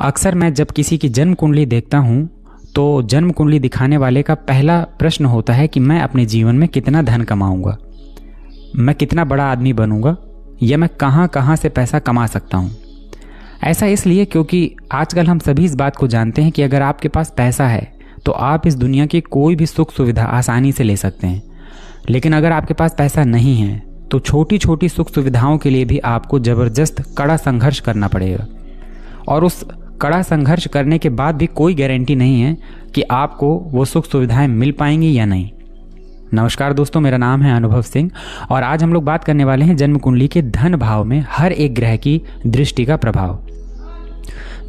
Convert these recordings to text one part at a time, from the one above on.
अक्सर मैं जब किसी की जन्म कुंडली देखता हूँ तो जन्म कुंडली दिखाने वाले का पहला प्रश्न होता है कि मैं अपने जीवन में कितना धन कमाऊंगा, मैं कितना बड़ा आदमी बनूंगा, या मैं कहाँ कहाँ से पैसा कमा सकता हूँ। ऐसा इसलिए क्योंकि आजकल हम सभी इस बात को जानते हैं कि अगर आपके पास पैसा है तो आप इस दुनिया की कोई भी सुख सुविधा आसानी से ले सकते हैं। लेकिन अगर आपके पास पैसा नहीं है तो छोटी छोटी सुख सुविधाओं के लिए भी आपको ज़बरदस्त कड़ा संघर्ष करना पड़ेगा, और उस कड़ा संघर्ष करने के बाद भी कोई गारंटी नहीं है कि आपको वो सुख सुविधाएं मिल पाएंगी या नहीं। नमस्कार दोस्तों, मेरा नाम है अनुभव सिंह और आज हम लोग बात करने वाले हैं जन्म कुंडली के धन भाव में हर एक ग्रह की दृष्टि का प्रभाव।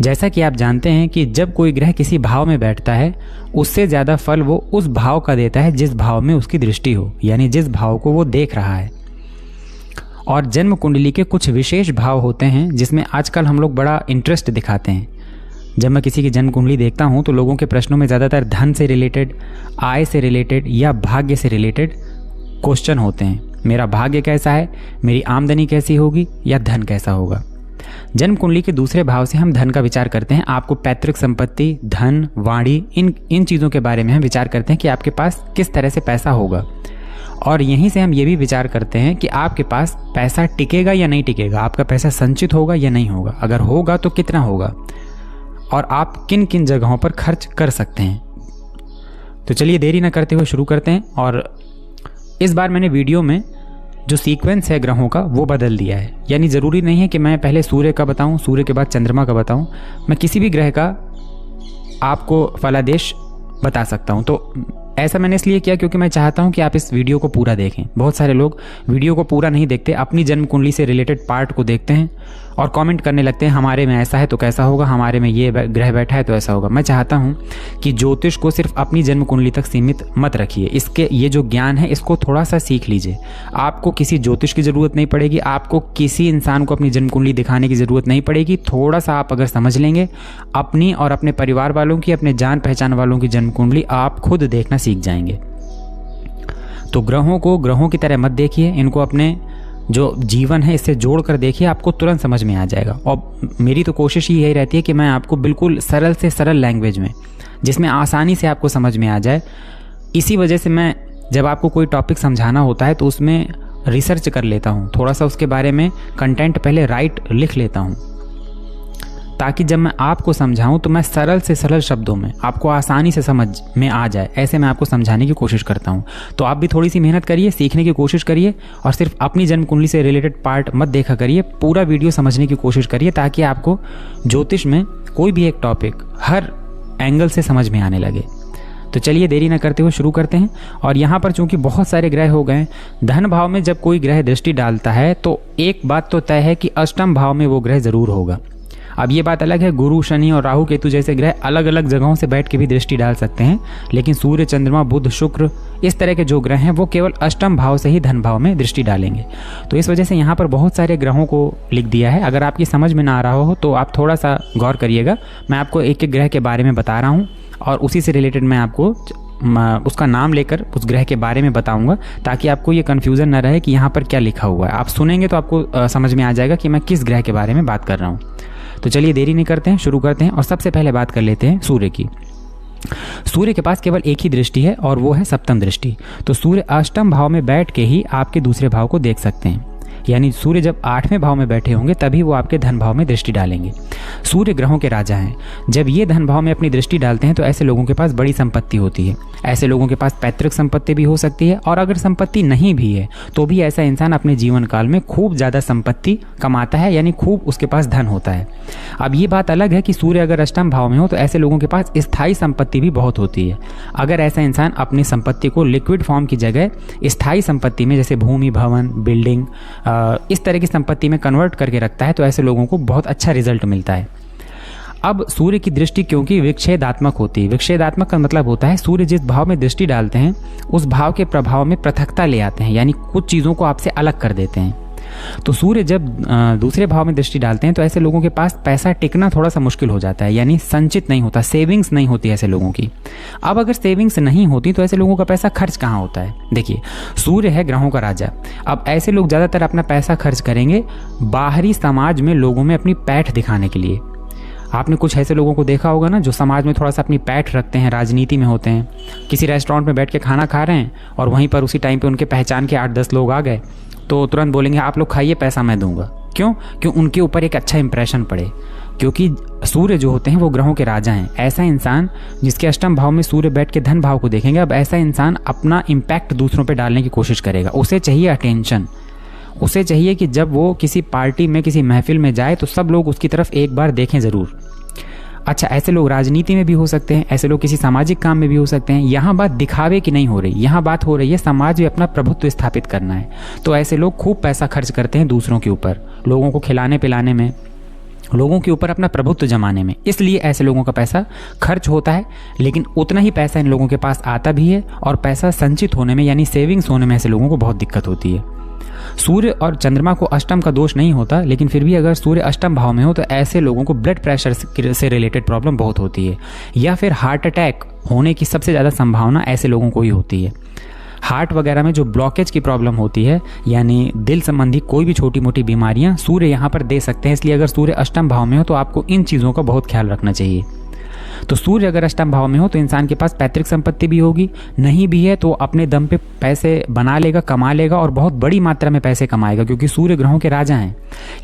जैसा कि आप जानते हैं कि जब कोई ग्रह किसी भाव में बैठता है उससे ज़्यादा फल वो उस भाव का देता है जिस भाव में उसकी दृष्टि हो, यानी जिस भाव को वो देख रहा है। और जन्म कुंडली के कुछ विशेष भाव होते हैं जिसमें आजकल हम लोग बड़ा इंटरेस्ट दिखाते हैं। जब मैं किसी की जन्म कुंडली देखता हूं तो लोगों के प्रश्नों में ज़्यादातर धन से रिलेटेड, आय से रिलेटेड या भाग्य से रिलेटेड क्वेश्चन होते हैं। मेरा भाग्य कैसा है, मेरी आमदनी कैसी होगी, या धन कैसा होगा। जन्म कुंडली के दूसरे भाव से हम धन का विचार करते हैं। आपको पैतृक संपत्ति, धन, वाणी, इन चीज़ों के बारे में हम विचार करते हैं कि आपके पास किस तरह से पैसा होगा। और यहीं से हम ये भी विचार करते हैं कि आपके पास पैसा टिकेगा या नहीं टिकेगा, आपका पैसा संचित होगा या नहीं होगा, अगर होगा तो कितना होगा, और आप किन किन जगहों पर खर्च कर सकते हैं। तो चलिए देरी ना करते हुए शुरू करते हैं। और इस बार मैंने वीडियो में जो सीक्वेंस है ग्रहों का वो बदल दिया है, यानी ज़रूरी नहीं है कि मैं पहले सूर्य का बताऊं, सूर्य के बाद चंद्रमा का बताऊं। मैं किसी भी ग्रह का आपको फलादेश बता सकता हूं। तो ऐसा मैंने इसलिए किया क्योंकि मैं चाहता हूं कि आप इस वीडियो को पूरा देखें। बहुत सारे लोग वीडियो को पूरा नहीं देखते, अपनी जन्म कुंडली से रिलेटेड पार्ट को देखते हैं और कमेंट करने लगते हैं हमारे में ऐसा है तो कैसा होगा, हमारे में ये ग्रह बैठा है तो ऐसा होगा। मैं चाहता हूं कि ज्योतिष को सिर्फ अपनी जन्म कुंडली तक सीमित मत रखिए। इसके ये जो ज्ञान है इसको थोड़ा सा सीख लीजिए। आपको किसी ज्योतिष की ज़रूरत नहीं पड़ेगी, आपको किसी इंसान को अपनी जन्म कुंडली दिखाने की ज़रूरत नहीं पड़ेगी। थोड़ा सा आप अगर समझ लेंगे अपनी और अपने परिवार वालों की, अपने जान पहचान वालों की जन्म कुंडली, आप खुद देखना सीख जाएंगे। तो ग्रहों को ग्रहों की तरह मत देखिए, इनको अपने जो जीवन है इससे जोड़ कर देखिए, आपको तुरंत समझ में आ जाएगा। और मेरी तो कोशिश ही यही रहती है कि मैं आपको बिल्कुल सरल से सरल लैंग्वेज में, जिसमें आसानी से आपको समझ में आ जाए। इसी वजह से मैं जब आपको कोई टॉपिक समझाना होता है तो उसमें रिसर्च कर लेता हूँ, थोड़ा सा उसके बारे में कंटेंट पहले लिख लेता हूँ, ताकि जब मैं आपको समझाऊं तो मैं सरल से सरल शब्दों में आपको आसानी से समझ में आ जाए। ऐसे मैं आपको समझाने की कोशिश करता हूं। तो आप भी थोड़ी सी मेहनत करिए, सीखने की कोशिश करिए और सिर्फ अपनी जन्म कुंडली से रिलेटेड पार्ट मत देखा करिए, पूरा वीडियो समझने की कोशिश करिए, ताकि आपको ज्योतिष में कोई भी एक टॉपिक हर एंगल से समझ में आने लगे। तो चलिए देरी न करते हुए शुरू करते हैं। और यहाँ पर चूंकि बहुत सारे ग्रह हो गए, धन भाव में जब कोई ग्रह दृष्टि डालता है तो एक बात तो तय है कि अष्टम भाव में वो ग्रह जरूर होगा। अब ये बात अलग है, गुरु, शनि और राहु केतु जैसे ग्रह अलग अलग जगहों से बैठ के भी दृष्टि डाल सकते हैं, लेकिन सूर्य, चंद्रमा, बुध, शुक्र, इस तरह के जो ग्रह हैं वो केवल अष्टम भाव से ही धन भाव में दृष्टि डालेंगे। तो इस वजह से यहाँ पर बहुत सारे ग्रहों को लिख दिया है। अगर आपकी समझ में ना आ रहा हो तो आप थोड़ा सा गौर करिएगा। मैं आपको एक एक ग्रह के बारे में बता रहा हूँ और उसी से रिलेटेड मैं आपको उसका नाम लेकर उस ग्रह के बारे में बताऊंगा, ताकि आपको ये कन्फ्यूज़न ना रहे कि यहाँ पर क्या लिखा हुआ है। आप सुनेंगे तो आपको समझ में आ जाएगा कि मैं किस ग्रह के बारे में बात कर रहा हूँ। तो चलिए देरी नहीं करते हैं, शुरू करते हैं। और सबसे पहले बात कर लेते हैं सूर्य की। सूर्य के पास केवल एक ही दृष्टि है और वो है सप्तम दृष्टि। तो सूर्य अष्टम भाव में बैठ के ही आपके दूसरे भाव को देख सकते हैं, यानी सूर्य जब 8वें भाव में बैठे होंगे तभी वो आपके धन भाव में दृष्टि डालेंगे। सूर्य ग्रहों के राजा हैं। जब ये धन भाव में अपनी दृष्टि डालते हैं तो ऐसे लोगों के पास बड़ी संपत्ति होती है। ऐसे लोगों के पास पैतृक संपत्ति भी हो सकती है, और अगर संपत्ति नहीं भी है तो भी ऐसा इंसान अपने जीवन काल में खूब ज़्यादा संपत्ति कमाता है, यानी खूब उसके पास धन होता है। अब ये बात अलग है कि सूर्य अगर अष्टम भाव में हो तो ऐसे लोगों के पास स्थायी संपत्ति भी बहुत होती है। अगर ऐसा इंसान अपनी संपत्ति को लिक्विड फॉर्म की जगह स्थायी संपत्ति में, जैसे भूमि, भवन, बिल्डिंग, इस तरह की संपत्ति में कन्वर्ट करके रखता है तो ऐसे लोगों को बहुत अच्छा रिजल्ट मिलता है। अब सूर्य की दृष्टि क्योंकि विक्षेदात्मक होती है, विक्षेदात्मक का मतलब होता है सूर्य जिस भाव में दृष्टि डालते हैं उस भाव के प्रभाव में पृथकता ले आते हैं, यानी कुछ चीज़ों को आपसे अलग कर देते हैं। तो सूर्य जब दूसरे भाव में दृष्टि डालते हैं तो ऐसे लोगों के पास पैसा टिकना थोड़ा सा मुश्किल हो जाता है, यानी संचित नहीं होता, सेविंग्स नहीं होती ऐसे लोगों की। अब अगर सेविंग्स नहीं होती तो ऐसे लोगों का पैसा खर्च कहाँ होता है। देखिए, सूर्य है ग्रहों का राजा। अब ऐसे लोग ज़्यादातर अपना पैसा खर्च करेंगे बाहरी समाज में लोगों में अपनी पैठ दिखाने के लिए। आपने कुछ ऐसे लोगों को देखा होगा ना जो समाज में थोड़ा सा अपनी पैठ रखते हैं, राजनीति में होते हैं, किसी रेस्टोरेंट में बैठ के खाना खा रहे हैं और वहीं पर उसी टाइम पे उनके पहचान के 8-10 लोग आ गए तो तुरंत बोलेंगे आप लोग खाइए, पैसा मैं दूंगा। क्यों? क्यों? उनके ऊपर एक अच्छा इंप्रेशन पड़े, क्योंकि सूर्य जो होते हैं वो ग्रहों के राजा हैं। ऐसा इंसान जिसके अष्टम भाव में सूर्य बैठ के धन भाव को देखेंगे, अब ऐसा इंसान अपना इम्पैक्ट दूसरों पे डालने की कोशिश करेगा। उसे चाहिए अटेंशन, उसे चाहिए कि जब वो किसी पार्टी में, किसी महफिल में जाए तो सब लोग उसकी तरफ एक बार देखें ज़रूर। अच्छा, ऐसे लोग राजनीति में भी हो सकते हैं, ऐसे लोग किसी सामाजिक काम में भी हो सकते हैं। यहाँ बात दिखावे की नहीं हो रही, यहाँ बात हो रही है समाज में अपना प्रभुत्व स्थापित करना है। तो ऐसे लोग खूब पैसा खर्च करते हैं दूसरों के ऊपर, लोगों को खिलाने पिलाने में, लोगों के ऊपर अपना प्रभुत्व जमाने में। इसलिए ऐसे लोगों का पैसा खर्च होता है, लेकिन उतना ही पैसा इन लोगों के पास आता भी है और पैसा संचित होने में यानी सेविंग्स होने में ऐसे लोगों को बहुत दिक्कत होती है। सूर्य और चंद्रमा को अष्टम का दोष नहीं होता, लेकिन फिर भी अगर सूर्य अष्टम भाव में हो तो ऐसे लोगों को ब्लड प्रेशर से रिलेटेड प्रॉब्लम बहुत होती है, या फिर हार्ट अटैक होने की सबसे ज़्यादा संभावना ऐसे लोगों को ही होती है। हार्ट वगैरह में जो ब्लॉकेज की प्रॉब्लम होती है, यानी दिल संबंधी कोई भी छोटी मोटी बीमारियां सूर्य यहाँ पर दे सकते हैं। इसलिए अगर सूर्य अष्टम भाव में हो तो आपको इन चीज़ों का बहुत ख्याल रखना चाहिए। तो सूर्य अगर अष्टम भाव में हो तो इंसान के पास पैतृक संपत्ति भी होगी, नहीं भी है तो अपने दम पे पैसे बना लेगा, कमा लेगा और बहुत बड़ी मात्रा में पैसे कमाएगा, क्योंकि सूर्य ग्रहों के राजा हैं।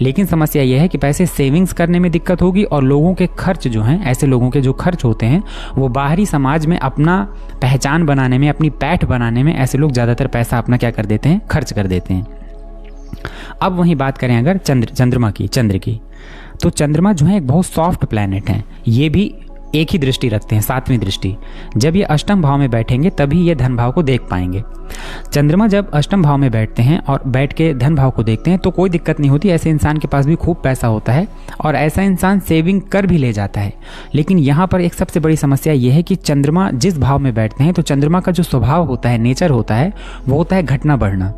लेकिन समस्या यह है कि पैसे सेविंग्स करने में दिक्कत होगी और लोगों के खर्च जो हैं, ऐसे लोगों के जो खर्च होते हैं वो बाहरी समाज में अपना पहचान बनाने में, अपनी पैठ बनाने में ऐसे लोग ज़्यादातर पैसा अपना क्या कर देते हैं, खर्च कर देते हैं। अब वहीं बात करें अगर चंद्र की, तो चंद्रमा जो है एक बहुत सॉफ्ट प्लैनेट है। ये भी एक ही दृष्टि रखते हैं, 7वीं दृष्टि। जब ये अष्टम भाव में बैठेंगे तभी ये धन भाव को देख पाएंगे। चंद्रमा जब अष्टम भाव में बैठते हैं और बैठ के धन भाव को देखते हैं तो कोई दिक्कत नहीं होती, ऐसे इंसान के पास भी खूब पैसा होता है और ऐसा इंसान सेविंग कर भी ले जाता है। लेकिन यहाँ पर एक सबसे बड़ी समस्या ये है कि चंद्रमा जिस भाव में बैठते हैं तो चंद्रमा का जो स्वभाव होता है, नेचर होता है, वो होता है घटना बढ़ना।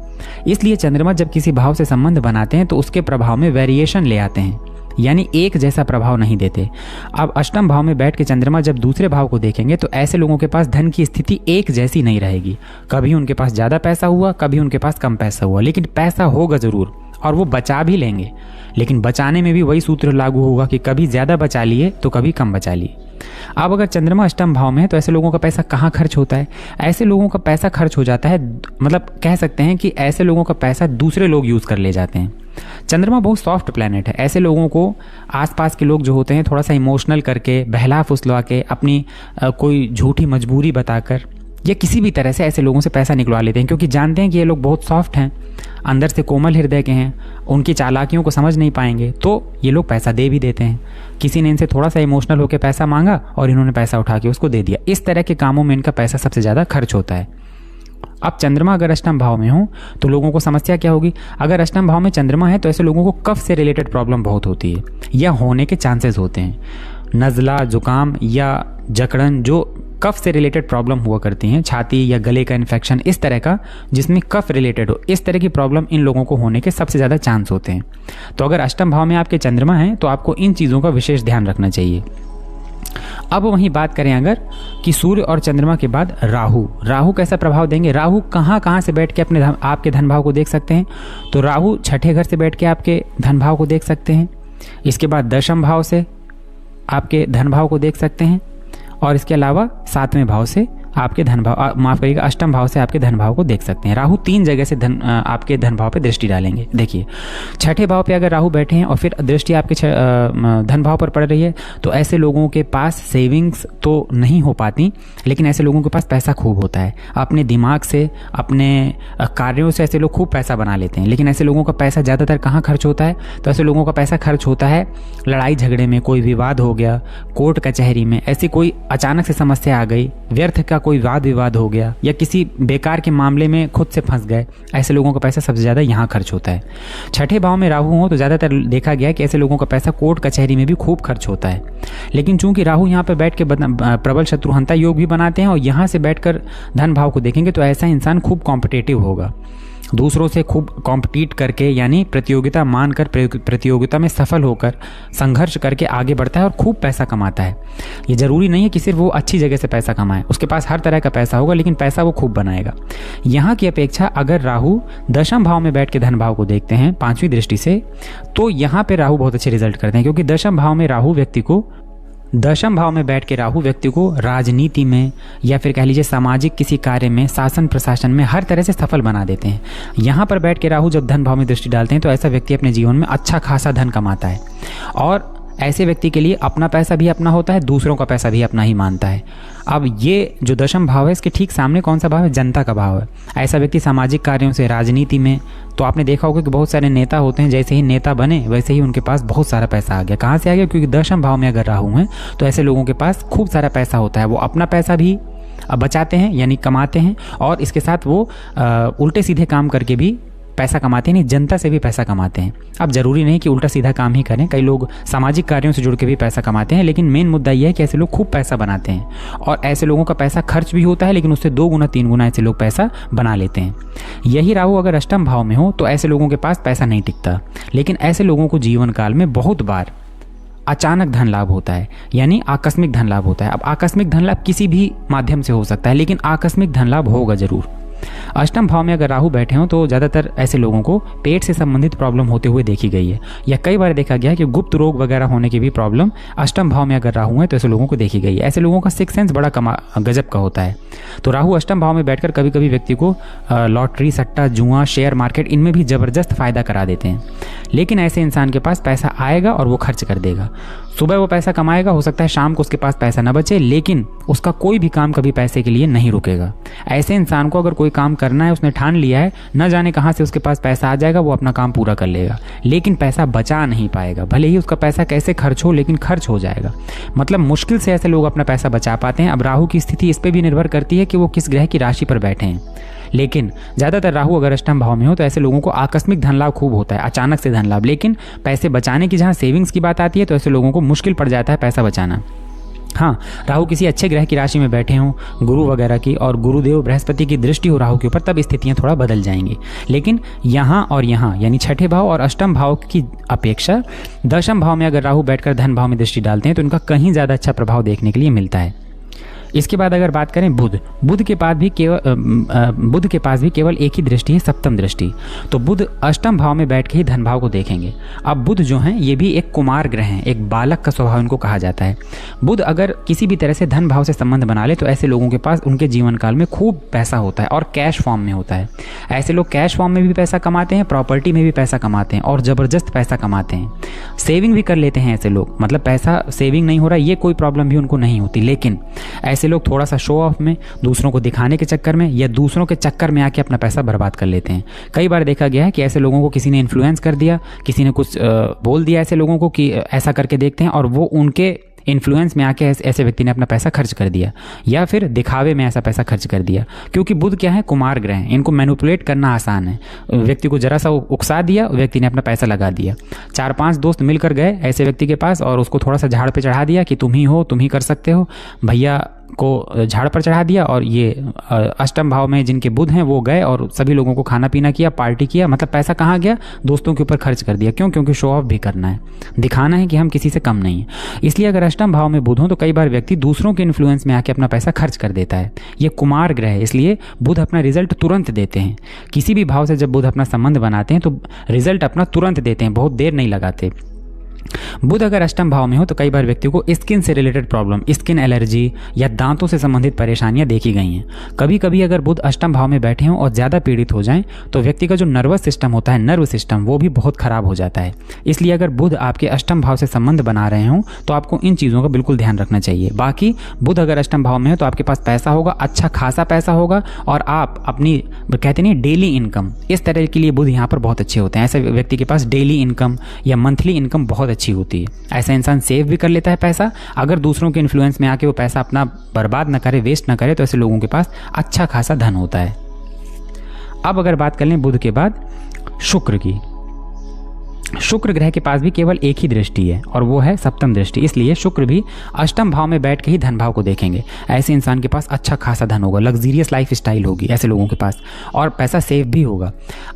इसलिए चंद्रमा जब किसी भाव से संबंध बनाते हैं तो उसके प्रभाव में वेरिएशन ले आते हैं, यानी एक जैसा प्रभाव नहीं देते। अब अष्टम भाव में बैठ के चंद्रमा जब दूसरे भाव को देखेंगे तो ऐसे लोगों के पास धन की स्थिति एक जैसी नहीं रहेगी। कभी उनके पास ज़्यादा पैसा हुआ, कभी उनके पास कम पैसा हुआ, लेकिन पैसा होगा ज़रूर और वो बचा भी लेंगे। लेकिन बचाने में भी वही सूत्र लागू होगा कि कभी ज़्यादा बचा लिए तो कभी कम बचा लिए। अब अगर चंद्रमा अष्टम भाव में है तो ऐसे लोगों का पैसा कहाँ खर्च होता है? ऐसे लोगों का पैसा खर्च हो जाता है, मतलब कह सकते हैं कि ऐसे लोगों का पैसा दूसरे लोग यूज़ कर ले जाते हैं। चंद्रमा बहुत सॉफ्ट प्लैनेट है, ऐसे लोगों को आसपास के लोग जो होते हैं थोड़ा सा इमोशनल करके, बहला फुसला के, अपनी कोई झूठी मजबूरी बताकर या किसी भी तरह से ऐसे लोगों से पैसा निकलवा लेते हैं, क्योंकि जानते हैं कि ये लोग बहुत सॉफ्ट हैं, अंदर से कोमल हृदय के हैं, उनकी चालाकियों को समझ नहीं पाएंगे, तो ये लोग पैसा दे भी देते हैं। किसी ने इनसे थोड़ा सा इमोशनल होकर पैसा मांगा और इन्होंने पैसा उठा के उसको दे दिया। इस तरह के कामों में इनका पैसा सबसे ज़्यादा खर्च होता है। अब चंद्रमा अगर अष्टम भाव में हो तो लोगों को समस्या क्या होगी? अगर अष्टम भाव में चंद्रमा है तो ऐसे लोगों को कफ से रिलेटेड प्रॉब्लम बहुत होती है या होने के चांसेस होते हैं। नज़ला, जुकाम या जकड़न, जो कफ से रिलेटेड प्रॉब्लम हुआ करती हैं, छाती या गले का इन्फेक्शन, इस तरह का जिसमें कफ रिलेटेड हो, इस तरह की प्रॉब्लम इन लोगों को होने के सबसे ज़्यादा चांस होते हैं। तो अगर अष्टम भाव में आपके चंद्रमा हैं तो आपको इन चीज़ों का विशेष ध्यान रखना चाहिए। अब वहीं बात करें अगर कि सूर्य और चंद्रमा के बाद राहु कैसा प्रभाव देंगे? राहु कहाँ से बैठ के अपने आपके धन भाव को देख सकते हैं? तो राहु छठे घर से बैठ के आपके धन भाव को देख सकते हैं। इसके बाद दशम भाव से आपके धन भाव को देख सकते हैं और इसके अलावा 7वें भाव से आपके धन भाव, माफ करिएगा, अष्टम भाव से आपके धन भाव को देख सकते हैं। राहु 3 जगह से आपके धन भाव पे दृष्टि डालेंगे। देखिए, छठे भाव पे अगर राहु बैठे हैं और फिर दृष्टि आपके धन भाव पर पड़ रही है तो ऐसे लोगों के पास सेविंग्स तो नहीं हो पाती, लेकिन ऐसे लोगों के पास पैसा खूब होता है। अपने दिमाग से, अपने कार्यों से ऐसे लोग खूब पैसा बना लेते हैं। लेकिन ऐसे लोगों का पैसा ज़्यादातर कहाँ खर्च होता है? तो ऐसे लोगों का पैसा खर्च होता है लड़ाई झगड़े में, कोई विवाद हो गया, कोर्ट कचहरी में, ऐसी कोई अचानक से समस्या आ गई, व्यर्थ का कोई वाद विवाद हो गया या किसी बेकार के मामले में खुद से फंस गए, ऐसे लोगों का पैसा सबसे ज़्यादा यहाँ खर्च होता है। छठे भाव में राहु हो तो ज़्यादातर देखा गया कि ऐसे लोगों का पैसा कोर्ट कचहरी में भी खूब खर्च होता है। लेकिन चूंकि राहु यहाँ पर बैठ के प्रबल शत्रुहंता योग भी बनाते हैं और यहाँ से बैठकर धन भाव को देखेंगे तो ऐसा इंसान खूब कॉम्पिटिटिव होगा, दूसरों से खूब कॉम्पिटिट करके, यानी प्रतियोगिता मानकर, प्रतियोगिता में सफल होकर संघर्ष करके आगे बढ़ता है और खूब पैसा कमाता है। ये ज़रूरी नहीं है कि सिर्फ वो अच्छी जगह से पैसा कमाए, उसके पास हर तरह का पैसा होगा, लेकिन पैसा वो खूब बनाएगा। यहाँ की अपेक्षा अगर राहु दशम भाव में बैठ के धन भाव को देखते हैं 5वीं दृष्टि से, तो यहाँ पे राहु बहुत अच्छे रिजल्ट करते हैं, क्योंकि दशम भाव में राहु व्यक्ति को दशम भाव में बैठ के राहु व्यक्ति को राजनीति में या फिर कह लीजिए सामाजिक किसी कार्य में, शासन प्रशासन में हर तरह से सफल बना देते हैं। यहाँ पर बैठ के राहु जब धन भाव में दृष्टि डालते हैं तो ऐसा व्यक्ति अपने जीवन में अच्छा खासा धन कमाता है और ऐसे व्यक्ति के लिए अपना पैसा भी अपना होता है, दूसरों का पैसा भी अपना ही मानता है। अब ये जो दशम भाव है इसके ठीक सामने कौन सा भाव है? जनता का भाव है। ऐसा व्यक्ति सामाजिक कार्यों से, राजनीति में, तो आपने देखा होगा कि बहुत सारे नेता होते हैं, जैसे ही नेता बने वैसे ही उनके पास बहुत सारा पैसा आ गया। कहाँ से आ गया? क्योंकि दशम भाव में अगर राहु है तो ऐसे लोगों के पास खूब सारा पैसा होता है। वो अपना पैसा भी बचाते हैं यानी कमाते हैं और इसके साथ वो उल्टे सीधे काम करके भी पैसा कमाते हैं, नहीं जनता से भी पैसा कमाते हैं। अब जरूरी नहीं कि उल्टा सीधा काम ही करें, कई लोग सामाजिक कार्यों से जुड़ के भी पैसा कमाते हैं, लेकिन मेन मुद्दा यह है कि ऐसे लोग खूब पैसा बनाते हैं और ऐसे लोगों का पैसा खर्च भी होता है, लेकिन उससे 2 गुना 3 गुना ऐसे लोग पैसा बना लेते हैं। यही राहु अगर अष्टम भाव में हो तो ऐसे लोगों के पास पैसा नहीं टिकता, लेकिन ऐसे लोगों को जीवन काल में बहुत बार अचानक धन लाभ होता है, यानी आकस्मिक धन लाभ होता है। अब आकस्मिक धन लाभ किसी भी माध्यम से हो सकता है, लेकिन आकस्मिक धन लाभ होगा जरूर। अष्टम भाव में अगर राहु बैठे हों तो ज़्यादातर ऐसे लोगों को पेट से संबंधित प्रॉब्लम होते हुए देखी गई है, या कई बार देखा गया है कि गुप्त रोग वगैरह होने की भी प्रॉब्लम अष्टम भाव में अगर राहु है तो ऐसे लोगों को देखी गई है। ऐसे लोगों का सिक्स सेंस बड़ा गजब का होता है। तो राहु अष्टम भाव में बैठकर कभी कभी व्यक्ति को लॉटरी, सट्टा, जुआ, शेयर मार्केट इनमें भी ज़बरदस्त फ़ायदा करा देते हैं। लेकिन ऐसे इंसान के पास पैसा आएगा और वो खर्च कर देगा। सुबह वो पैसा कमाएगा, हो सकता है शाम को उसके पास पैसा न बचे, लेकिन उसका कोई भी काम कभी पैसे के लिए नहीं रुकेगा। ऐसे इंसान को अगर कोई काम करना है, उसने ठान लिया है, न जाने कहाँ से उसके पास पैसा आ जाएगा, वो अपना काम पूरा कर लेगा, लेकिन पैसा बचा नहीं पाएगा। भले ही उसका पैसा कैसे खर्च हो, लेकिन खर्च हो जाएगा। मतलब मुश्किल से ऐसे लोग अपना पैसा बचा पाते हैं। अब राहु की स्थिति इस पर भी निर्भर करती है कि वो किस ग्रह की राशि पर बैठे हैं, लेकिन ज़्यादातर राहु अगर अष्टम भाव में हो तो ऐसे लोगों को आकस्मिक धन लाभ खूब होता है, अचानक से धन लाभ। लेकिन पैसे बचाने की जहाँ सेविंग्स की बात आती है तो ऐसे लोगों को मुश्किल पड़ जाता है पैसा बचाना। हाँ, राहु किसी अच्छे ग्रह की राशि में बैठे हों, गुरु वगैरह की, और गुरुदेव बृहस्पति की दृष्टि हो राहु के ऊपर, तब स्थितियाँ थोड़ा बदल जाएंगी। लेकिन यहाँ और यहाँ यानी छठे भाव और अष्टम भाव की अपेक्षा दशम भाव में अगर राहु बैठकर धन भाव में दृष्टि डालते हैं तो उनका कहीं ज़्यादा अच्छा प्रभाव देखने के लिए मिलता है। इसके बाद अगर बात करें बुध के पास भी केवल एक ही दृष्टि है, सप्तम दृष्टि। तो बुध अष्टम भाव में बैठ के ही धन भाव को देखेंगे। अब बुध जो हैं ये भी एक कुमार ग्रह हैं, एक बालक का स्वभाव इनको कहा जाता है। बुध अगर किसी भी तरह से धन भाव से संबंध बना ले तो ऐसे लोगों के पास उनके जीवन काल में खूब पैसा होता है और कैश फॉर्म में होता है। ऐसे लोग कैश फॉर्म में भी पैसा कमाते हैं, प्रॉपर्टी में भी पैसा कमाते हैं और ज़बरदस्त पैसा कमाते हैं। सेविंग भी कर लेते हैं ऐसे लोग, मतलब पैसा सेविंग नहीं हो रहा ये कोई प्रॉब्लम भी उनको नहीं होती। लेकिन ऐसे लोग थोड़ा सा शो ऑफ में, दूसरों को दिखाने के चक्कर में या दूसरों के चक्कर में आके अपना पैसा बर्बाद कर लेते हैं। कई बार देखा गया है कि ऐसे लोगों को किसी ने इन्फ्लुएंस कर दिया, किसी ने कुछ बोल दिया ऐसे लोगों को कि ऐसा करके देखते हैं, और वो उनके इन्फ्लुएंस में आके ऐसे व्यक्ति ने अपना पैसा खर्च कर दिया, या फिर दिखावे में ऐसा पैसा खर्च कर दिया। क्योंकि बुध क्या है, कुमार ग्रह हैं, इनको मैनिपुलेट करना आसान है। व्यक्ति को जरा सा उकसा दिया, व्यक्ति ने अपना पैसा लगा दिया। 4-5 दोस्त मिलकर गए ऐसे व्यक्ति के पास और उसको थोड़ा सा झाड़ पे चढ़ा दिया कि तुम ही हो, तुम ही कर सकते हो, भैया को झाड़ पर चढ़ा दिया। और ये अष्टम भाव में जिनके बुध हैं वो गए और सभी लोगों को खाना पीना किया, पार्टी किया। मतलब पैसा कहाँ गया, दोस्तों के ऊपर खर्च कर दिया। क्यों? क्योंकि शो ऑफ भी करना है, दिखाना है कि हम किसी से कम नहीं है। इसलिए अगर अष्टम भाव में बुध हो तो कई बार व्यक्ति दूसरों के इन्फ्लुएंस में आके अपना पैसा खर्च कर देता है। ये कुमार ग्रह है, इसलिए बुध अपना रिजल्ट तुरंत देते हैं। किसी भी भाव से जब बुध अपना संबंध बनाते हैं तो रिजल्ट अपना तुरंत देते हैं, बहुत देर नहीं लगाते। बुध अगर अष्टम भाव में हो तो कई बार व्यक्ति को स्किन से रिलेटेड प्रॉब्लम, स्किन एलर्जी या दांतों से संबंधित परेशानियां देखी गई हैं। कभी कभी अगर बुध अष्टम भाव में बैठे हों और ज़्यादा पीड़ित हो जाएं तो व्यक्ति का जो नर्वस सिस्टम होता है, नर्व सिस्टम, वो भी बहुत खराब हो जाता है। इसलिए अगर बुध आपके अष्टम भाव से संबंध बना रहे हों तो आपको इन चीज़ों का बिल्कुल ध्यान रखना चाहिए। बाकी बुध अगर अष्टम भाव में हो तो आपके पास पैसा होगा, अच्छा खासा पैसा होगा, और आप अपनी कहते नहीं डेली इनकम, इस तरह के लिए बुध यहाँ पर बहुत अच्छे होते हैं। ऐसे व्यक्ति के पास डेली इनकम या मंथली इनकम बहुत अच्छी होती है। ऐसा इंसान सेव भी कर लेता है पैसा। अगर दूसरों के इन्फ्लुएंस में आके वो पैसा अपना बर्बाद न करे, वेस्ट न करे, तो ऐसे लोगों के पास अच्छा खासा धन होता है। अब अगर बात कर लें बुध के बाद शुक्र की, शुक्र ग्रह के पास भी केवल एक ही दृष्टि है और वो है सप्तम दृष्टि। इसलिए शुक्र भी अष्टम भाव में बैठ के ही धन भाव को देखेंगे। ऐसे इंसान के पास अच्छा खासा धन होगा, लग्जरियस लाइफ स्टाइल होगी ऐसे लोगों के पास, और पैसा सेफ भी होगा।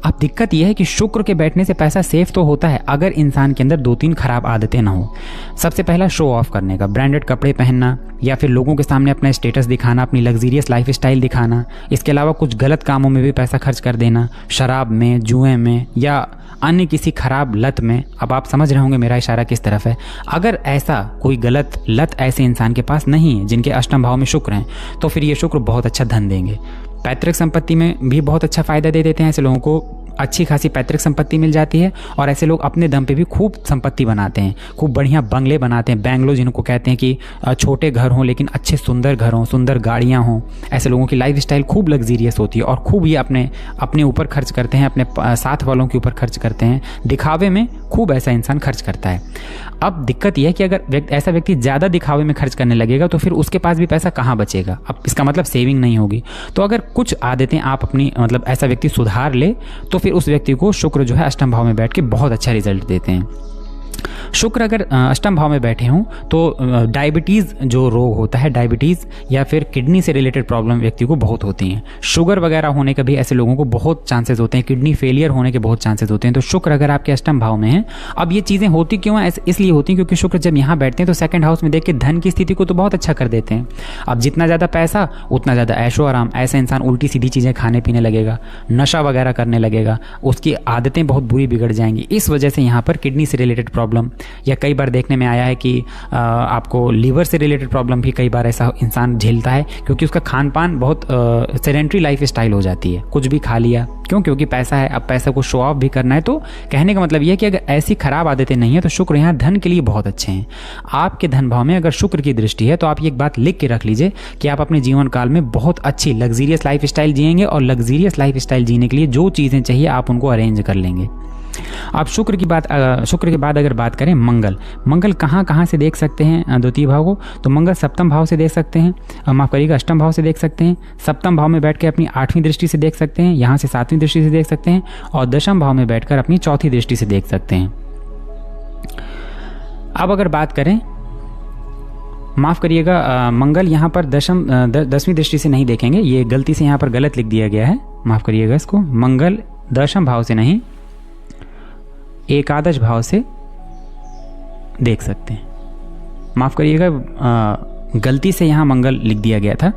अब दिक्कत यह है कि शुक्र के बैठने से पैसा सेफ तो होता है अगर इंसान के अंदर 2-3 खराब आदतें ना हो। सबसे पहला शो ऑफ करने का, ब्रांडेड कपड़े पहनना या फिर लोगों के सामने अपना स्टेटस दिखाना, अपनी लग्जरियस लाइफ स्टाइल दिखाना। इसके अलावा कुछ गलत कामों में भी पैसा खर्च कर देना, शराब में, जुए में या अन्य किसी खराब लत में, अब आप समझ रहे होंगे मेरा इशारा किस तरफ है। अगर ऐसा कोई गलत लत ऐसे इंसान के पास नहीं है जिनके अष्टम भाव में शुक्र हैं, तो फिर ये शुक्र बहुत अच्छा धन देंगे। पैतृक संपत्ति में भी बहुत अच्छा फायदा दे देते हैं। ऐसे लोगों को अच्छी खासी पैतृक संपत्ति मिल जाती है और ऐसे लोग अपने दम पे भी खूब संपत्ति बनाते हैं, खूब बढ़िया बंगले बनाते हैं, बैंगलो जिनको कहते हैं कि छोटे घर हों लेकिन अच्छे सुंदर घर हों, सुंदर गाड़ियाँ हों। ऐसे लोगों की लाइफ स्टाइल खूब लग्जीरियस होती है और खूब ये अपने ऊपर खर्च करते हैं, अपने साथ वालों के ऊपर खर्च करते हैं, दिखावे में खूब ऐसा इंसान खर्च करता है। अब दिक्कत यह है कि अगर ऐसा व्यक्ति ज़्यादा दिखावे में खर्च करने लगेगा तो फिर उसके पास भी पैसा कहाँ बचेगा। अब इसका मतलब सेविंग नहीं होगी। तो अगर कुछ आदतें आप अपनी ऐसा व्यक्ति सुधार ले तो फिर उस व्यक्ति को शुक्र जो है अष्टम भाव में बैठ के बहुत अच्छा रिजल्ट देते हैं। शुक्र अगर अष्टम भाव में बैठे हों तो डायबिटीज़ जो रोग होता है, डायबिटीज़ या फिर किडनी से रिलेटेड प्रॉब्लम व्यक्ति को बहुत होती हैं। शुगर वगैरह होने का भी ऐसे लोगों को बहुत चांसेस होते हैं, किडनी फेलियर होने के बहुत चांसेस होते हैं। तो शुक्र अगर आपके अष्टम भाव में है, अब ये चीज़ें होती क्यों हैं? इसलिए होती हैं क्योंकि शुक्र जब यहाँ बैठते हैं तो सेकंड हाउस में देख के धन की स्थिति को तो बहुत अच्छा कर देते हैं। अब जितना ज़्यादा पैसा उतना ज़्यादा ऐशो आराम। ऐसा इंसान उल्टी सीधी चीज़ें खाने पीने लगेगा, नशा वगैरह करने लगेगा, उसकी आदतें बहुत बुरी बिगड़ जाएंगी। इस वजह से यहाँ पर किडनी से रिलेटेड प्रॉब्लम, या कई बार देखने में आया है कि आपको लीवर से रिलेटेड प्रॉब्लम भी कई बार ऐसा इंसान झेलता है क्योंकि उसका खान पान बहुत सेडेंट्री लाइफ स्टाइल हो जाती है, कुछ भी खा लिया। क्यों? क्योंकि पैसा है, अब पैसा को शो ऑफ भी करना है। तो कहने का मतलब यह है कि अगर ऐसी खराब आदतें नहीं है तो शुक्र यहाँ धन के लिए बहुत अच्छे हैं। आपके धन भाव में अगर शुक्र की दृष्टि है तो आप ये एक बात लिख के रख लीजिए कि आप अपने जीवन काल में बहुत अच्छी लग्जीरियस लाइफ स्टाइल जिएंगे और लग्जीरियस लाइफ स्टाइल जीने के लिए जो चीज़ें चाहिए आप उनको अरेंज कर लेंगे। आप शुक्र के बाद अगर बात करें मंगल कहाँ से देख सकते हैं द्वितीय भाव को? तो मंगल सप्तम भाव से देख सकते हैं, माफ करिएगा अष्टम भाव से देख सकते हैं। सप्तम भाव में बैठ के अपनी 8वीं दृष्टि से देख सकते हैं, यहाँ से 7वीं दृष्टि से देख सकते हैं और दशम भाव में बैठकर अपनी 4थी दृष्टि से देख सकते हैं। अब अगर बात करें, माफ़ करिएगा, मंगल यहाँ पर 10वीं दृष्टि से नहीं देखेंगे, ये गलती से यहाँ पर गलत लिख दिया गया है, माफ़ करिएगा इसको। मंगल दशम भाव से नहीं, एकादश भाव से देख सकते हैं। माफ़ करिएगा, गलती से यहाँ मंगल लिख दिया गया था,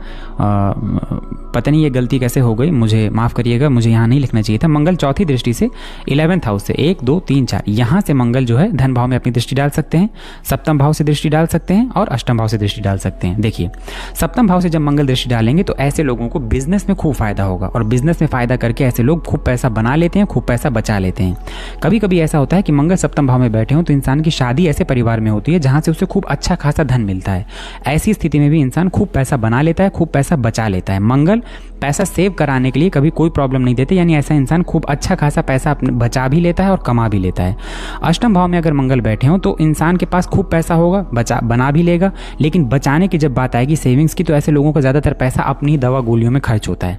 पता नहीं ये गलती कैसे हो गई, मुझे माफ़ करिएगा, मुझे यहाँ नहीं लिखना चाहिए था। मंगल 4थी दृष्टि से 11th हाउस से 1 2 3 4 यहाँ से मंगल जो है धन भाव में अपनी दृष्टि डाल सकते हैं, सप्तम भाव से दृष्टि डाल सकते हैं और अष्टम भाव से दृष्टि डाल सकते हैं। देखिए, सप्तम भाव से जब मंगल दृष्टि डालेंगे तो ऐसे लोगों को बिजनेस में खूब फायदा होगा और बिजनेस में फ़ायदा करके ऐसे लोग खूब पैसा बना लेते हैं, खूब पैसा बचा लेते हैं। कभी कभी ऐसा होता है कि मंगल सप्तम भाव में बैठे हों तो इंसान की शादी ऐसे परिवार में होती है जहाँ से उसे खूब अच्छा खासा धन मिलता है। ऐसी स्थिति में भी इंसान खूब पैसा बना लेता है, खूब पैसा बचा लेता है। मंगल पैसा सेव कराने के लिए कभी कोई प्रॉब्लम नहीं देते, यानी ऐसा इंसान खूब अच्छा खासा पैसा बचा भी लेता है और कमा भी लेता है। अष्टम भाव में अगर मंगल बैठे हों तो इंसान के पास खूब पैसा होगा, बना भी लेगा, लेकिन बचाने की जब बात आएगी सेविंग्स की तो ऐसे लोगों का ज़्यादातर पैसा अपनी दवा गोलियों में खर्च होता है।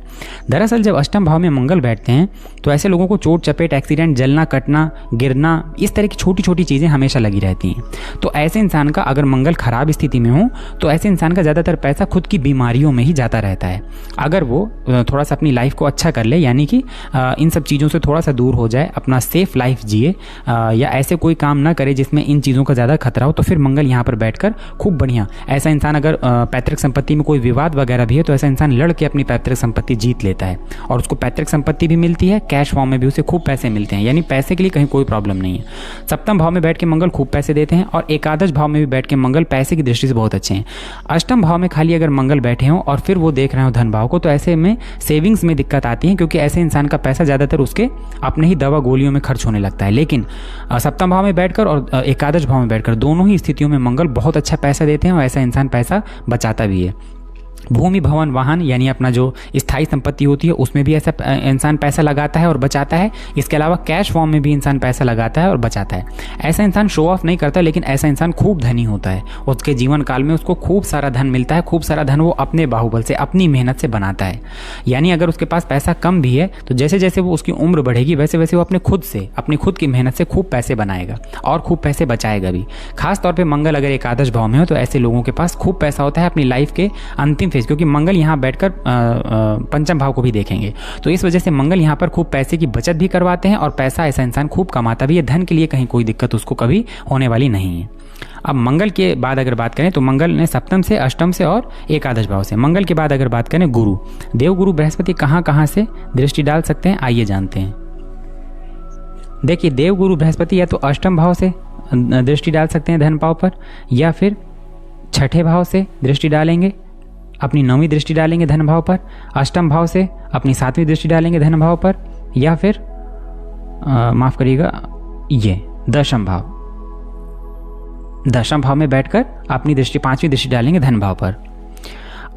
दरअसल जब अष्टम भाव में मंगल बैठते हैं तो ऐसे लोगों को चोट चपेट, एक्सीडेंट, जलना, कटना, गिरना, इस तरह की छोटी छोटी चीज़ें हमेशा लगी रहती हैं। तो ऐसे इंसान का अगर मंगल खराब स्थिति में हो तो ऐसे इंसान का ज़्यादातर पैसा खुद की बीमारियों में ही जाता रहता है। अगर वो थोड़ा सा अपनी लाइफ को अच्छा कर ले, यानी कि इन सब चीज़ों से थोड़ा सा दूर हो जाए, अपना सेफ लाइफ जिए या ऐसे कोई काम ना करे जिसमें इन चीज़ों का ज़्यादा खतरा हो, तो फिर मंगल यहाँ पर बैठकर खूब बढ़िया ऐसा इंसान, अगर पैतृक संपत्ति में कोई विवाद वगैरह भी है तो ऐसा इंसान लड़ के अपनी पैतृक संपत्ति जीत लेता है और उसको पैतृक संपत्ति भी मिलती है, कैश फॉर्म में भी उसे खूब पैसे मिलते हैं, यानी पैसे के लिए कहीं कोई प्रॉब्लम नहीं है। सप्तम भाव में बैठ के मंगल खूब पैसे देते हैं और एकादश भाव में भी बैठ के मंगल पैसे की दृष्टि से बहुत अच्छे हैं। अष्टम भाव में खाली अगर मंगल बैठे हों और फिर वो देख रहे हो धन भाव को तो ऐसे में सेविंग्स में दिक्कत आती है क्योंकि ऐसे इंसान का पैसा ज़्यादातर उसके अपने ही दवा गोलियों में खर्च होने लगता है। लेकिन सप्तम भाव में बैठकर और एकादश भाव में बैठकर दोनों ही स्थितियों में मंगल बहुत अच्छा पैसा देते हैं और ऐसा इंसान पैसा बचाता भी है। भूमि, भवन, वाहन यानी अपना जो स्थायी संपत्ति होती है उसमें भी ऐसा इंसान पैसा लगाता है और बचाता है। इसके अलावा कैश फॉर्म में भी इंसान पैसा लगाता है और बचाता है। ऐसा इंसान शो ऑफ नहीं करता, लेकिन ऐसा इंसान खूब धनी होता है। उसके जीवन काल में उसको खूब सारा धन मिलता है, खूब सारा धन वो अपने बाहुबल से, अपनी मेहनत से बनाता है। यानी अगर उसके पास पैसा कम भी है तो जैसे जैसे वो उसकी उम्र बढ़ेगी वैसे वैसे वो अपनी खुद की मेहनत से खूब पैसे बनाएगा और खूब पैसे बचाएगा भी। खास तौर पर मंगल अगर एकादश भाव में हो तो ऐसे लोगों के पास खूब पैसा होता है अपनी लाइफ के अंतिम फेज, क्योंकि मंगल यहाँ बैठकर पंचम भाव को भी देखेंगे, तो इस वजह से मंगल यहाँ पर खूब पैसे की बचत भी करवाते हैं और पैसा ऐसा इंसान खूब कमाता भी है। धन के लिए कहीं कोई दिक्कत उसको कभी होने वाली नहीं है। अब मंगल के बाद अगर बात करें तो मंगल ने सप्तम से, अष्टम से और एकादश भाव से। मंगल के बाद अगर बात करें गुरु, देवगुरु बृहस्पति कहाँ से दृष्टि डाल सकते हैं, आइए जानते हैं। देखिए देवगुरु बृहस्पति या तो अष्टम भाव से दृष्टि डाल सकते हैं धन भाव पर, या फिर छठे भाव से दृष्टि डालेंगे, अपनी 9वीं दृष्टि डालेंगे धन भाव पर, अष्टम भाव से अपनी 7वीं दृष्टि डालेंगे धन भाव पर, या फिर माफ करिएगा ये दशम भाव में बैठकर अपनी दृष्टि 5वीं दृष्टि डालेंगे धन भाव पर।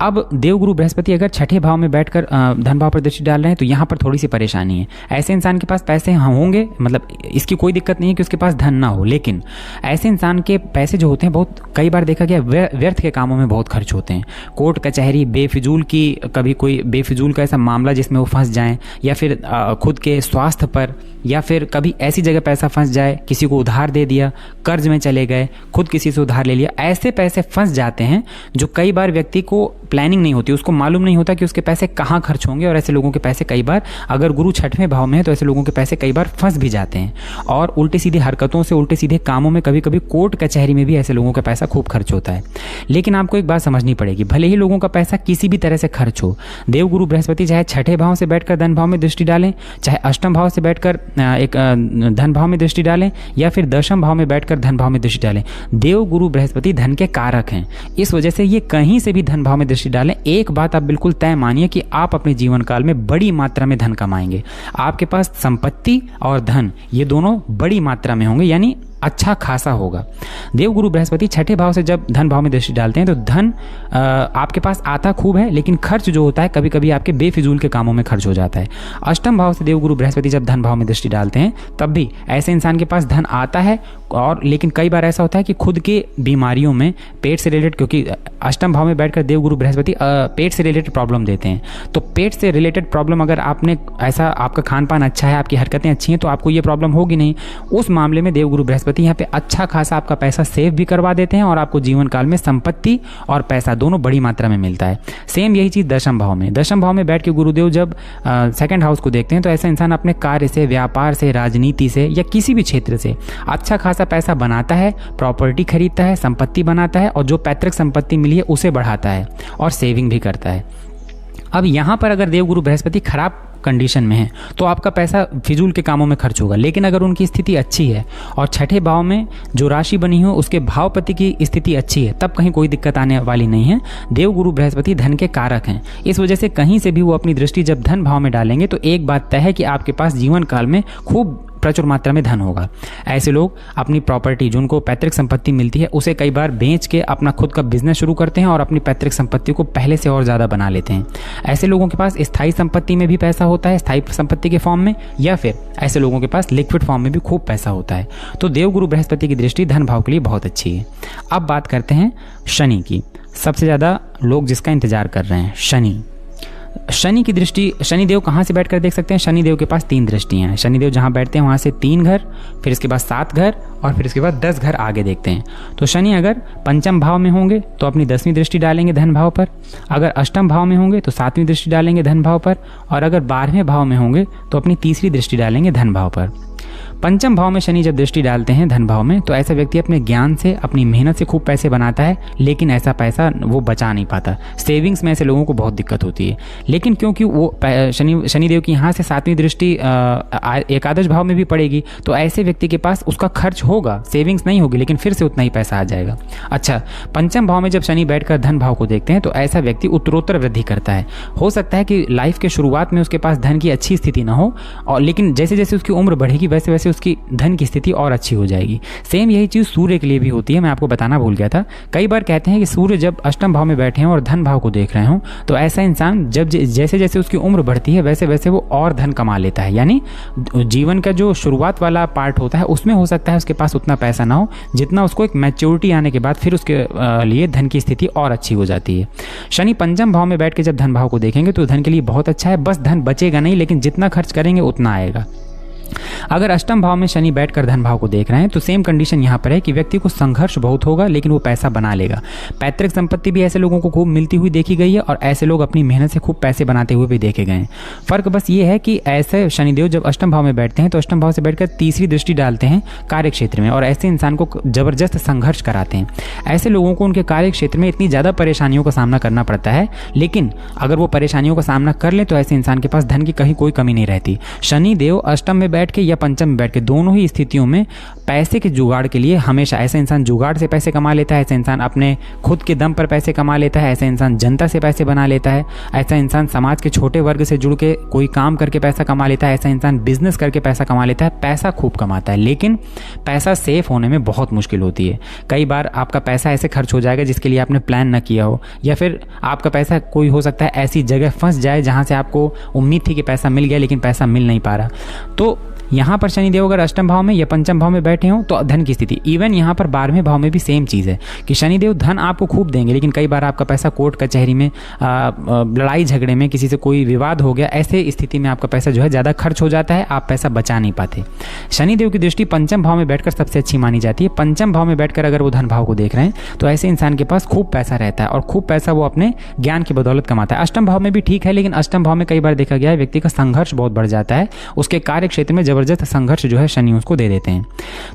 अब देवगुरु बृहस्पति अगर छठे भाव में बैठकर धन भाव पर दृष्टि डाल रहे हैं तो यहाँ पर थोड़ी सी परेशानी है। ऐसे इंसान के पास पैसे होंगे, मतलब इसकी कोई दिक्कत नहीं है कि उसके पास धन ना हो, लेकिन ऐसे इंसान के पैसे जो होते हैं बहुत कई बार देखा गया व्यर्थ के कामों में बहुत खर्च होते हैं। कोर्ट कचहरी, बेफिजूल की, कभी कोई बेफिजूल का ऐसा मामला जिसमें वो फंस जाएं, या फिर खुद के स्वास्थ्य पर, या फिर कभी ऐसी जगह पैसा फंस जाए, किसी को उधार दे दिया, कर्ज में चले गए, खुद किसी से उधार ले लिया, ऐसे पैसे फंस जाते हैं जो कई बार व्यक्ति को प्लानिंग नहीं होती, उसको मालूम नहीं होता कि उसके पैसे कहाँ खर्च होंगे। और ऐसे लोगों के पैसे कई बार, अगर गुरु छठवें भाव में है तो ऐसे लोगों के पैसे कई बार फंस भी जाते हैं, और उल्टे सीधे हरकतों से, उल्टे सीधे कामों में, कभी कभी कोर्ट कचहरी में भी ऐसे लोगों का पैसा खूब खर्च होता है। लेकिन आपको एक बात समझनी पड़ेगी, भले ही लोगों का पैसा किसी भी तरह से खर्च हो, देवगुरु बृहस्पति चाहे छठे भाव से बैठकर धन भाव में दृष्टि डालें, चाहे अष्टम भाव से बैठकर एक धन भाव में दृष्टि डालें, या फिर दशम भाव में बैठकर धन भाव में दृष्टि डालें, देवगुरु बृहस्पति धन के कारक हैं। इस वजह से ये कहीं से भी धन भाव में दृष्टि डालें, एक बात आप बिल्कुल तय मानिए कि आप अपने जीवन काल में बड़ी मात्रा में धन कमाएंगे। आपके पास संपत्ति और धन ये दोनों बड़ी मात्रा में होंगे, यानी अच्छा खासा होगा। देवगुरु बृहस्पति छठे भाव से जब धन भाव में दृष्टि डालते हैं तो धन आपके पास आता खूब है, लेकिन खर्च जो होता है कभी कभी आपके बेफिजूल के कामों में खर्च हो जाता है। अष्टम भाव से देवगुरु बृहस्पति जब धन भाव में दृष्टि डालते हैं तब भी ऐसे इंसान के पास धन आता है, और लेकिन कई बार ऐसा होता है कि खुद के बीमारियों में, पेट से रिलेटेड, क्योंकि अष्टम भाव में बैठकर देवगुरु बृहस्पति पेट से रिलेटेड प्रॉब्लम देते हैं, तो पेट से रिलेटेड प्रॉब्लम, अगर आपने ऐसा, आपका खान पान अच्छा है, आपकी हरकतें अच्छी हैं, तो आपको ये प्रॉब्लम होगी नहीं। उस मामले में देवगुरु बृहस्पति यहाँ पे अच्छा खासा आपका पैसा सेव भी करवा देते हैं, और आपको जीवन काल में संपत्ति और पैसा दोनों बड़ी मात्रा में मिलता है। सेम यही चीज़ दशम भाव में, दशम भाव में बैठ के गुरुदेव जब सेकंड हाउस को देखते हैं तो ऐसा इंसान अपने कार्य से, व्यापार से, राजनीति से, या किसी भी क्षेत्र से अच्छा खासा पैसा बनाता है, प्रॉपर्टी खरीदता है, संपत्ति बनाता है, और जो पैतृक संपत्ति मिली है उसे बढ़ाता है और सेविंग भी करता है। अब यहाँ पर अगर देवगुरु बृहस्पति खराब कंडीशन में है तो आपका पैसा फिजूल के कामों में खर्च होगा, लेकिन अगर उनकी स्थिति अच्छी है और छठे भाव में जो राशि बनी हो उसके भावपति की स्थिति अच्छी है, तब कहीं कोई दिक्कत आने वाली नहीं है। देवगुरु बृहस्पति धन के कारक हैं, इस वजह से कहीं से भी वो अपनी दृष्टि जब धन भाव में डालेंगे तो एक बात तय है कि आपके पास जीवन काल में खूब प्रचुर मात्रा में धन होगा। ऐसे लोग अपनी प्रॉपर्टी, जो उनको पैतृक संपत्ति मिलती है, उसे कई बार बेच के अपना खुद का बिजनेस शुरू करते हैं और अपनी पैतृक संपत्ति को पहले से और ज़्यादा बना लेते हैं। ऐसे लोगों के पास स्थायी संपत्ति में भी पैसा होता है, स्थायी संपत्ति के फॉर्म में, या फिर ऐसे लोगों के पास लिक्विड फॉर्म में भी खूब पैसा होता है। तो देवगुरु बृहस्पति की दृष्टि धन भाव के लिए बहुत अच्छी है। अब बात करते हैं शनि की। सबसे ज़्यादा लोग जिसका इंतजार कर रहे हैं, शनि की दृष्टि, शनिदेव कहाँ से बैठकर देख सकते हैं? शनिदेव के पास 3 दृष्टियाँ हैं। शनिदेव जहाँ बैठते हैं वहाँ से 3 घर, फिर इसके बाद 7 घर, और फिर इसके बाद 10 घर आगे देखते हैं। तो शनि अगर पंचम भाव में होंगे तो अपनी 10वीं दृष्टि डालेंगे धन भाव पर, अगर अष्टम भाव में होंगे तो 7वीं दृष्टि डालेंगे धन भाव पर, और अगर 12वें भाव में होंगे तो अपनी 3री दृष्टि डालेंगे धन भाव पर। पंचम भाव में शनि जब दृष्टि डालते हैं धन भाव में तो ऐसा व्यक्ति अपने ज्ञान से, अपनी मेहनत से खूब पैसे बनाता है, लेकिन ऐसा पैसा वो बचा नहीं पाता। सेविंग्स में ऐसे लोगों को बहुत दिक्कत होती है। लेकिन क्योंकि वो शनिदेव की यहाँ से 7वीं दृष्टि एकादश भाव में भी पड़ेगी, तो ऐसे व्यक्ति के पास उसका खर्च होगा, सेविंग्स नहीं होगी, लेकिन फिर से उतना ही पैसा आ जाएगा। अच्छा, पंचम भाव में जब शनि बैठकर धन भाव को देखते हैं तो ऐसा व्यक्ति उत्तरोत्तर वृद्धि करता है। हो सकता है कि लाइफ के शुरुआत में उसके पास धन की अच्छी स्थिति ना हो, और लेकिन जैसे जैसे उसकी उम्र बढ़ेगी वैसे वैसे उसकी धन की स्थिति और अच्छी हो जाएगी। सेम यही चीज़ सूर्य के लिए भी होती है। मैं आपको बताना भूल गया था, कई बार कहते हैं कि सूर्य जब अष्टम भाव में बैठे हैं और धन भाव को देख रहे हों तो ऐसा इंसान जब जैसे जैसे उसकी उम्र बढ़ती है वैसे वैसे वो और धन कमा लेता है। यानी जीवन का जो शुरुआत वाला पार्ट होता है उसमें हो सकता है उसके पास उतना पैसा ना हो जितना उसको एक मैच्योरिटी आने के बाद फिर उसके लिए धन की स्थिति और अच्छी हो जाती है। शनि पंचम भाव में बैठ के जब धन भाव को देखेंगे तो धन के लिए बहुत अच्छा है, बस धन बचेगा नहीं, लेकिन जितना खर्च करेंगे उतना आएगा। अगर अष्टम भाव में शनि बैठकर धन भाव को देख रहे हैं तो सेम कंडीशन यहाँ पर है कि व्यक्ति को संघर्ष बहुत होगा, लेकिन वो पैसा बना लेगा। पैतृक संपत्ति भी ऐसे लोगों को खूब मिलती हुई देखी गई है, और ऐसे लोग अपनी मेहनत से खूब पैसे बनाते हुए भी देखे गए हैं। फर्क बस ये है कि ऐसे शनिदेव जब अष्टम भाव में बैठते हैं तो अष्टम भाव से बैठकर 3री दृष्टि डालते हैं कार्य क्षेत्र में, और ऐसे इंसान को जबरदस्त संघर्ष कराते हैं। ऐसे लोगों को उनके कार्य क्षेत्र में इतनी ज़्यादा परेशानियों का सामना करना पड़ता है, लेकिन अगर वो परेशानियों का सामना कर ले तो ऐसे इंसान के पास धन की कहीं कोई कमी नहीं रहती। शनिदेव अष्टम में बैठ के या पंचम में बैठ के, दोनों ही स्थितियों में पैसे के जुगाड़ के लिए हमेशा ऐसा इंसान जुगाड़ से पैसे कमा लेता है, ऐसा इंसान अपने खुद के दम पर पैसे कमा लेता है, ऐसा इंसान जनता से पैसे बना लेता है, ऐसा इंसान समाज के छोटे वर्ग से जुड़ के कोई काम करके पैसा कमा लेता है, ऐसा इंसान बिजनेस करके पैसा कमा लेता है, पैसा खूब कमाता है। लेकिन पैसा सेफ होने में बहुत मुश्किल होती है। कई बार आपका पैसा ऐसे खर्च हो जाएगा जिसके लिए आपने प्लान न किया हो, या फिर आपका पैसा कोई हो सकता है ऐसी जगह फंस जाए जहाँ से आपको उम्मीद थी कि पैसा मिल गया लेकिन पैसा मिल नहीं पा रहा। तो यहाँ पर शनिदेव अगर अष्टम भाव में या पंचम भाव में बैठे हों तो धन की स्थिति, इवन यहाँ पर 12वें भाव में भी सेम चीज़ है कि शनिदेव धन आपको खूब देंगे, लेकिन कई बार आपका पैसा कोर्ट कचहरी में लड़ाई झगड़े में किसी से कोई विवाद हो गया, ऐसे स्थिति में आपका पैसा जो है ज़्यादा खर्च हो जाता है, आप पैसा बचा नहीं पाते। शनिदेव की दृष्टि पंचम भाव में बैठकर सबसे अच्छी मानी जाती है। पंचम भाव में बैठकर अगर वो धन भाव को देख रहे हैं तो ऐसे इंसान के पास खूब पैसा रहता है और खूब पैसा वो अपने ज्ञान की बदौलत कमाता है। अष्टम भाव में भी ठीक है, लेकिन अष्टम भाव में कई बार देखा गया है व्यक्ति का संघर्ष बहुत बढ़ जाता है, उसके कार्य क्षेत्र में जबरदस्त संघर्ष जो है शनि उसको दे देते हैं।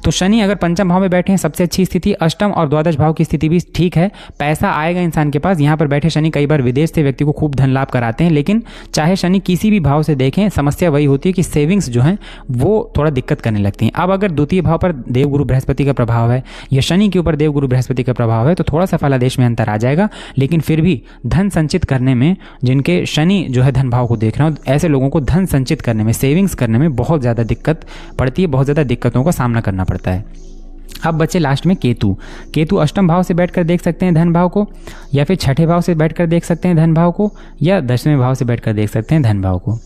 तो शनि अगर पंचम भाव में बैठे हैं सबसे अच्छी स्थिति, अष्टम और द्वादश भाव की स्थिति भी ठीक है, पैसा आएगा इंसान के पास। यहाँ पर बैठे शनि कई बार विदेश से व्यक्ति को खूब धन लाभ कराते हैं, लेकिन चाहे शनि किसी भी भाव से देखें, समस्या वही होती है कि सेविंग्स जो हैं वो थोड़ा दिक्कत करने लगती हैं। अब अगर द्वितीय भाव पर देवगुरु बृहस्पति का प्रभाव है या शनि के ऊपर देवगुरु बृहस्पति का प्रभाव है तो थोड़ा सा फलादेश में अंतर आ जाएगा, लेकिन फिर भी धन संचित करने में, जिनके शनि जो है धन भाव को देख रहे हो, ऐसे लोगों को धन संचित करने में, सेविंग्स करने में बहुत ज़्यादा दिक्कत पड़ती है, बहुत ज़्यादा दिक्कतों का सामना करना पड़ता है। अब बचे लास्ट में केतु। केतु अष्टम भाव से बैठकर देख सकते हैं धन भाव को, या फिर छठे भाव से बैठकर देख सकते हैं धन भाव को, या 10वें भाव से बैठकर देख सकते हैं धन भाव को।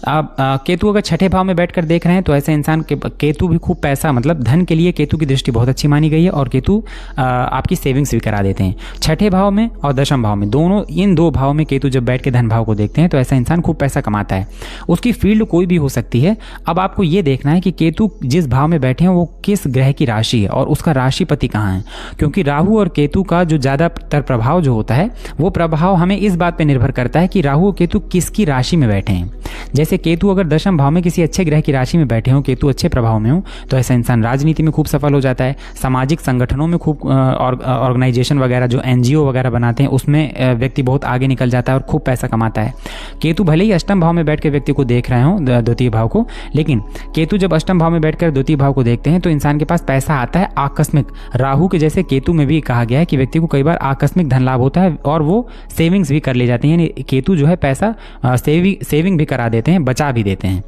अब केतु अगर छठे भाव में बैठकर देख रहे हैं तो ऐसे इंसान के केतु भी खूब पैसा, मतलब धन के लिए केतु की दृष्टि बहुत अच्छी मानी गई है और केतु आपकी सेविंग्स भी करा देते हैं। छठे भाव में और दशम भाव में, दोनों इन दो भाव में केतु जब बैठ के धन भाव को देखते हैं तो ऐसा इंसान खूब पैसा कमाता है। उसकी फील्ड कोई भी हो सकती है। अब आपको ये देखना है कि केतु जिस भाव में बैठे हैं वो किस ग्रह की राशि है और उसका राशिपति कहाँ है, क्योंकि राहु और केतु का जो ज़्यादातर प्रभाव जो होता है वो प्रभाव हमें इस बात पर निर्भर करता है कि राहु और केतु किसकी राशि में बैठे हैं। जैसे केतु अगर दशम भाव में किसी अच्छे ग्रह की राशि में बैठे हो, केतु अच्छे प्रभाव में हो, तो ऐसा इंसान राजनीति में खूब सफल हो जाता है, सामाजिक संगठनों में खूब ऑर्गेनाइजेशन वगैरह जो NGO वगैरह बनाते हैं उसमें व्यक्ति बहुत आगे निकल जाता है और खूब पैसा कमाता है। केतु भले ही अष्टम भाव में बैठ के व्यक्ति को देख रहे हो द्वितीय भाव को, लेकिन केतु जब अष्टम भाव में बैठकर द्वितीय भाव को देखते हैं तो इंसान के पास पैसा आता है आकस्मिक। राहु के जैसे केतु में भी कहा गया है कि व्यक्ति को कई बार आकस्मिक धन लाभ होता है और वो सेविंग्स भी कर ले जाते हैं, यानी केतु जो है पैसा सेविंग भी करा देते हैं, बचा भी देते हैं।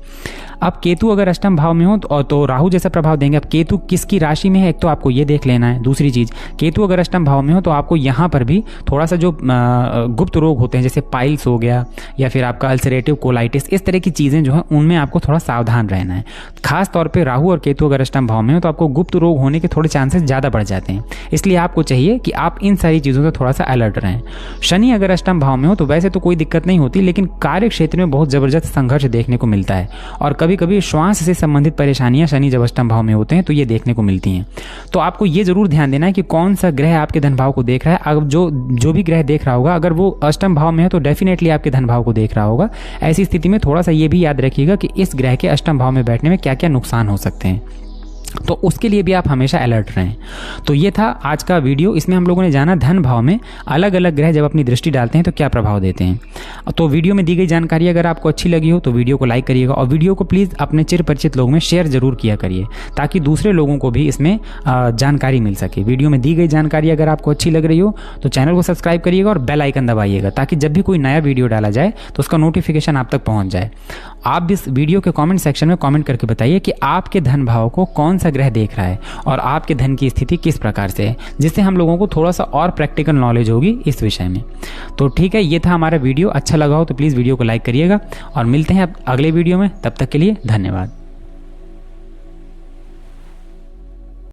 अब केतु अगर अष्टम भाव में हो तो राहु जैसा प्रभाव देंगे। अब केतु किसकी राशि में है एक तो आपको ये देख लेना है। दूसरी चीज, केतु अगर अष्टम भाव में हो तो आपको यहाँ पर भी थोड़ा सा जो गुप्त रोग होते हैं जैसे पाइल्स हो गया या फिर आपका अल्सरेटिव कोलाइटिस, इस तरह की चीजें जो है उनमें आपको थोड़ा सावधान रहना है। खास तौर पर राहु और केतु अगर अष्टम भाव में हो तो आपको गुप्त रोग होने के थोड़े चांसेस ज्यादा बढ़ जाते हैं, इसलिए आपको चाहिए कि आप इन सारी चीजों से थोड़ा सा अलर्ट रहें। शनि अगर अष्टम भाव में हो तो वैसे तो कोई दिक्कत नहीं होती, लेकिन कार्य क्षेत्र में बहुत जबरदस्त संघर्ष देखने को मिलता है और कभी कभी श्वास से संबंधित परेशानियां शनि जब अष्टम भाव में होते हैं तो ये देखने को मिलती हैं। तो आपको ये जरूर ध्यान देना है कि कौन सा ग्रह आपके धन भाव को देख रहा है। अब जो भी ग्रह देख रहा होगा अगर वो अष्टम भाव में है तो डेफिनेटली आपके धन भाव को देख रहा होगा। ऐसी स्थिति में थोड़ा सा ये भी याद रखिएगा कि इस ग्रह के अष्टम भाव में बैठने में क्या क्या नुकसान हो सकते हैं, तो उसके लिए भी आप हमेशा अलर्ट रहें। तो ये था आज का वीडियो। इसमें हम लोगों ने जाना धन भाव में अलग अलग ग्रह जब अपनी दृष्टि डालते हैं तो क्या प्रभाव देते हैं। तो वीडियो में दी गई जानकारी अगर आपको अच्छी लगी हो तो वीडियो को लाइक करिएगा और वीडियो को प्लीज़ अपने चिर परिचित लोगों में शेयर जरूर किया करिए ताकि दूसरे लोगों को भी इसमें जानकारी मिल सके। वीडियो में दी गई जानकारी अगर आपको अच्छी लग रही हो तो चैनल को सब्सक्राइब करिएगा और बेल आइकन दबाइएगा ताकि जब भी कोई नया वीडियो डाला जाए तो उसका नोटिफिकेशन आप तक पहुँच जाए। आप इस वीडियो के कॉमेंट सेक्शन में कॉमेंट करके बताइए कि आपके धन भाव को कौन सा ग्रह देख रहा है और आपके धन की स्थिति किस प्रकार से है, जिससे हम लोगों को थोड़ा सा और प्रैक्टिकल नॉलेज होगी इस विषय में। तो ठीक है, ये था हमारा वीडियो। अच्छा लगा हो तो प्लीज़ वीडियो को लाइक करिएगा और मिलते हैं अब अगले वीडियो में। तब तक के लिए धन्यवाद।